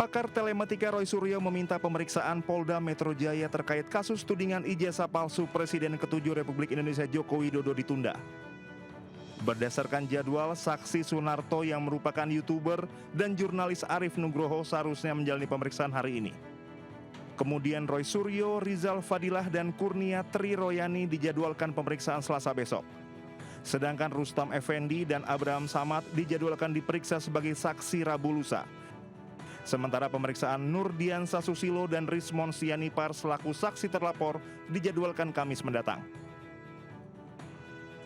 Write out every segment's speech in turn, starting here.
Pakar telematika Roy Suryo meminta pemeriksaan Polda Metro Jaya terkait kasus tudingan ijazah palsu Presiden ke-7 Republik Indonesia Joko Widodo ditunda. Berdasarkan jadwal, saksi Sunarto yang merupakan YouTuber dan jurnalis Arief Nugroho seharusnya menjalani pemeriksaan hari ini. Kemudian Roy Suryo, Rizal Fadilah, dan Kurnia Tri Royani dijadwalkan pemeriksaan Selasa besok. Sedangkan Rustam Effendi dan Abraham Samad dijadwalkan diperiksa sebagai saksi Rabu lusa. Sementara pemeriksaan Nurdiansa Susilo dan Rismon Sianipar selaku saksi terlapor dijadwalkan Kamis mendatang.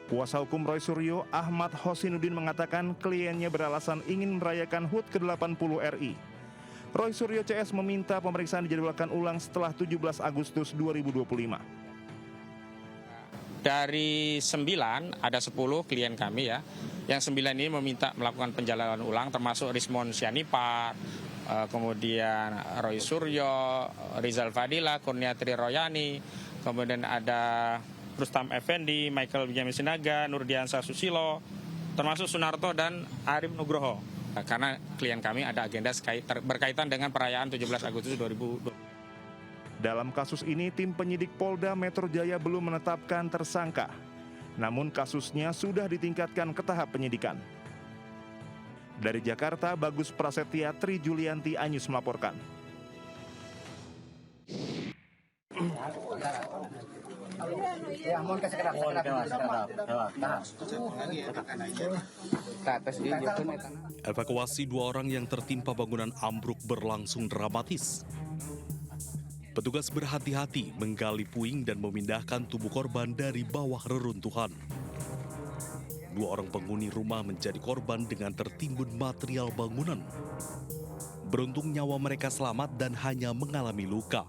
Kuasa hukum Roy Suryo, Ahmad Hosinuddin, mengatakan kliennya beralasan ingin merayakan HUT ke-80 RI. Roy Suryo CS meminta pemeriksaan dijadwalkan ulang setelah 17 Agustus 2025. Dari 9, ada 10 klien kami ya. Yang 9 ini meminta melakukan penjalanan ulang termasuk Rismon Sianipar, kemudian Roy Suryo, Rizal Fadilah, Kurnia Tri Royani, kemudian ada Rustam Effendi, Michael Benjamin Sinaga, Nurdiansa Susilo, termasuk Sunarto dan Arief Nugroho. Karena klien kami ada agenda berkaitan dengan perayaan 17 Agustus 2020. Dalam kasus ini, tim penyidik Polda Metro Jaya belum menetapkan tersangka. Namun kasusnya sudah ditingkatkan ke tahap penyidikan. Dari Jakarta, Bagus Prasetya, Tri Julianti, Anyus melaporkan. Evakuasi 2 orang yang tertimpa bangunan ambruk berlangsung dramatis. Petugas berhati-hati menggali puing dan memindahkan tubuh korban dari bawah reruntuhan. 2 orang penghuni rumah menjadi korban dengan tertimbun material bangunan. Beruntung nyawa mereka selamat dan hanya mengalami luka.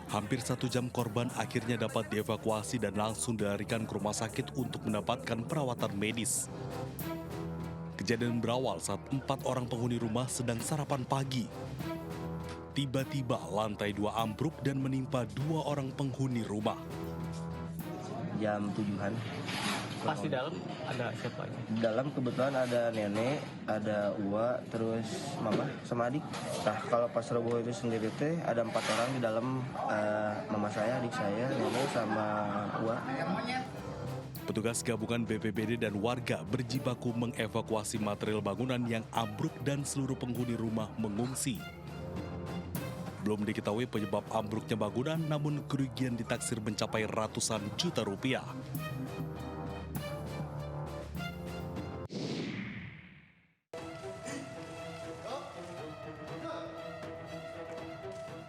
Hampir 1 jam korban akhirnya dapat dievakuasi dan langsung dilarikan ke rumah sakit untuk mendapatkan perawatan medis. Kejadian berawal saat 4 orang penghuni rumah sedang sarapan pagi. Tiba-tiba lantai 2 ambruk dan menimpa 2 orang penghuni rumah. Jam 7-an. Pas di dalam ada siapa aja? Di dalam kebetulan ada nenek, ada Uwa, terus mama sama adik. Nah kalau pas roboh itu sendiri teh ada 4 orang di dalam, mama saya, adik saya, nenek sama Uwa. Petugas gabungan BPBD dan warga berjibaku mengevakuasi material bangunan yang ambruk dan seluruh penghuni rumah mengungsi. Belum diketahui penyebab ambruknya bangunan, namun kerugian ditaksir mencapai ratusan juta rupiah.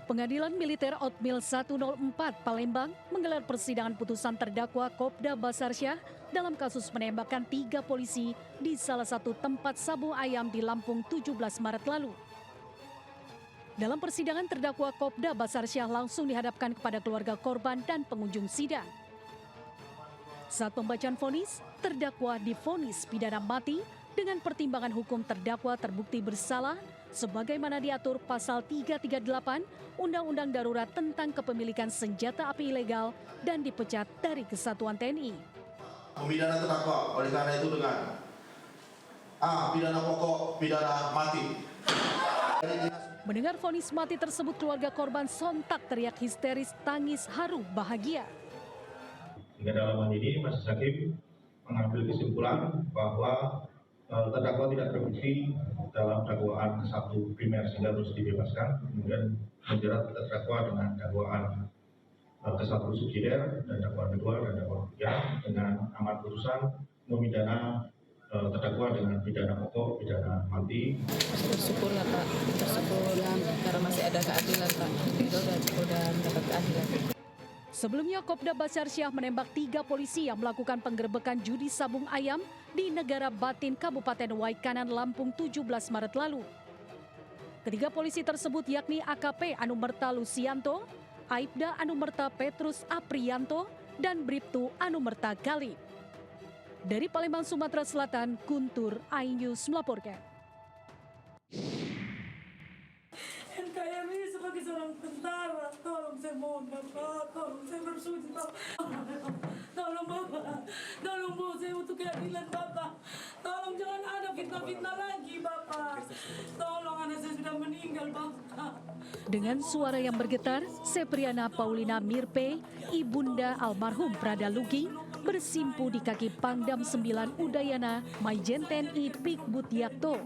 Pengadilan Militer Otmil 104 Palembang menggelar persidangan putusan terdakwa Kopda Basarsyah dalam kasus menembakkan 3 polisi di salah satu tempat sabung ayam di Lampung 17 Maret lalu. Dalam persidangan, terdakwa Kopda Basarsyah langsung dihadapkan kepada keluarga korban dan pengunjung sidang. Saat pembacaan vonis, terdakwa divonis pidana mati dengan pertimbangan hukum terdakwa terbukti bersalah sebagaimana diatur pasal 338 Undang-Undang Darurat tentang Kepemilikan Senjata Api Ilegal dan dipecat dari Kesatuan TNI. Pemidana terdakwa oleh karena itu dengan A. Pidana pokok, pidana mati. Mendengar vonis mati tersebut, keluarga korban sontak teriak histeris, tangis haru bahagia. Hingga dalam hal ini majelis hakim mengambil kesimpulan bahwa terdakwa tidak terbukti dalam dakwaan satu primer sehingga harus dibebaskan, kemudian menjerat terdakwa dengan dakwaan ke-1 subsidiar dan dakwaan kedua dan dakwaan ketiga dengan amar putusan memidana terdakwa dengan pidana pokok, pidana mati. Bersyukur ya Pak, bersyukur karena masih ada keadilan Pak, itu udah mendapat keadilan. Sebelumnya, Kopda Basarsyah menembak 3 polisi yang melakukan penggerebekan judi sabung ayam di Negara Batin, Kabupaten Waikanan, Lampung 17 Maret lalu. Ketiga polisi tersebut yakni AKP Anumerta Lucianto, Aibda Anumerta Petrus Aprianto, dan Bribtu Anumerta Galip. Dari Palembang, Sumatera Selatan, Guntur iNews melaporkan. Saya ini sebagai seorang tentara, tolong saya mohon Bapak, tolong saya bersujud Bapak. Tolong Bapak, tolong Bu, saya butuh keadilan Bapak. Tolong jangan ada fitnah. fitnah-fitnah lagi, Bapak. Tolong, anak saya sudah meninggal, Bapak. Dengan suara yang bergetar, Sepriana Paulina Mirpe, ibunda almarhum Prada Luki, bersimpu di kaki Pangdam 9 Udayana Maijen TNI Pikbut Yakto.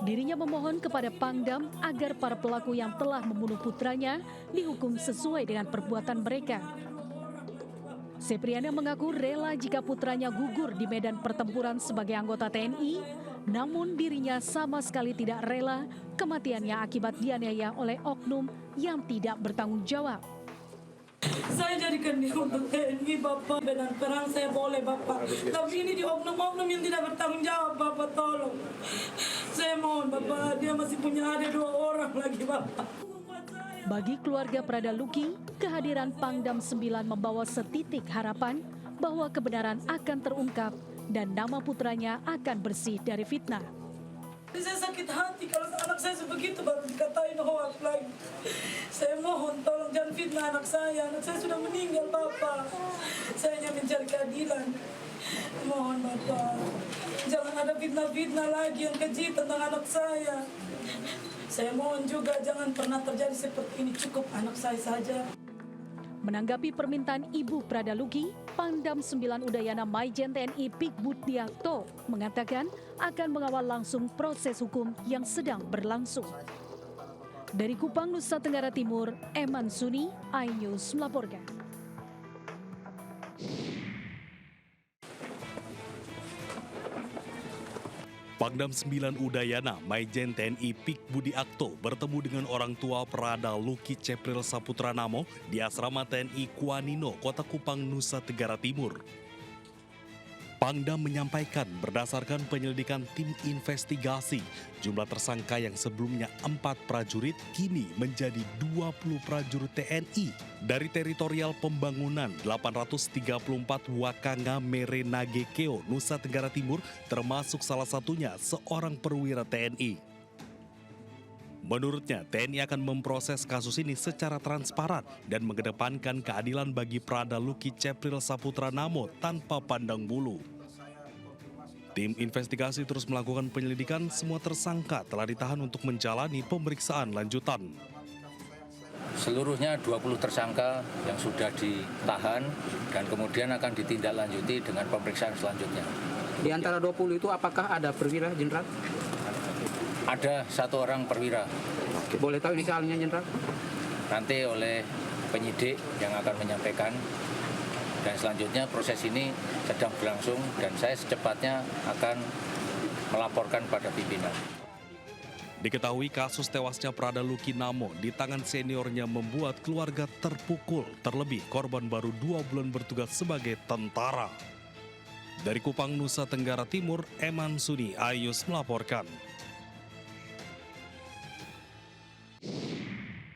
Dirinya memohon kepada Pangdam agar para pelaku yang telah membunuh putranya dihukum sesuai dengan perbuatan mereka. Sepriana mengaku rela jika putranya gugur di medan pertempuran sebagai anggota TNI, namun dirinya sama sekali tidak rela kematiannya akibat dianiaya oleh oknum yang tidak bertanggung jawab. Saya jadikan dia untuk TNI, Bapak. Medan perang saya boleh, Bapak. Tapi ini di oknum-oknum yang tidak bertanggung jawab, Bapak, tolong. Saya mohon, Bapak, dia masih punya ada 2 orang lagi, Bapak. Bagi keluarga Prada Luki, kehadiran Pangdam 9 membawa setitik harapan bahwa kebenaran akan terungkap dan nama putranya akan bersih dari fitnah. Saya sakit hati kalau anak saya sebegitu baru dikatain hoax lagi. Saya mohon tolong jangan fitnah anak saya sudah meninggal, Bapak. Saya hanya mencari keadilan. Mohon, Bapak, jangan ada fitnah-fitnah lagi yang keji tentang anak saya. Saya mohon juga jangan pernah terjadi seperti ini, cukup anak saya saja. Menanggapi permintaan Ibu Prada Luki, Pangdam 9 Udayana Maijen TNI Pikbut Yakto mengatakan akan mengawal langsung proses hukum yang sedang berlangsung. Dari Kupang, Nusa Tenggara Timur, Eman Suni, iNews melaporkan. Pangdam 9 Udayana Maijen TNI Pikbudi Akto bertemu dengan orang tua Prada Luki Cepril Saputra Namo di Asrama TNI Kuanino, Kota Kupang, Nusa Tenggara Timur. Pangdam menyampaikan berdasarkan penyelidikan tim investigasi, jumlah tersangka yang sebelumnya 4 prajurit kini menjadi 20 prajurit TNI dari teritorial pembangunan 834 Wakanga Merenagekeo, Nusa Tenggara Timur, termasuk salah satunya seorang perwira TNI. Menurutnya, TNI akan memproses kasus ini secara transparan dan mengedepankan keadilan bagi Prada Luki Cepril Saputra Namo tanpa pandang bulu. Tim investigasi terus melakukan penyelidikan, semua tersangka telah ditahan untuk menjalani pemeriksaan lanjutan. Seluruhnya 20 tersangka yang sudah ditahan dan kemudian akan ditindaklanjuti dengan pemeriksaan selanjutnya. Di antara 20 itu apakah ada perwira, Jenderal? Ada 1 orang perwira. Oke, boleh tahu inisialnya, Jenderal? Nanti oleh penyidik yang akan menyampaikan. Dan selanjutnya proses ini sedang berlangsung dan saya secepatnya akan melaporkan pada pimpinan. Diketahui kasus tewasnya Prada Luki Namo di tangan seniornya membuat keluarga terpukul, terlebih korban baru 2 bulan bertugas sebagai tentara. Dari Kupang, Nusa Tenggara Timur, Eman Suni, iNews melaporkan.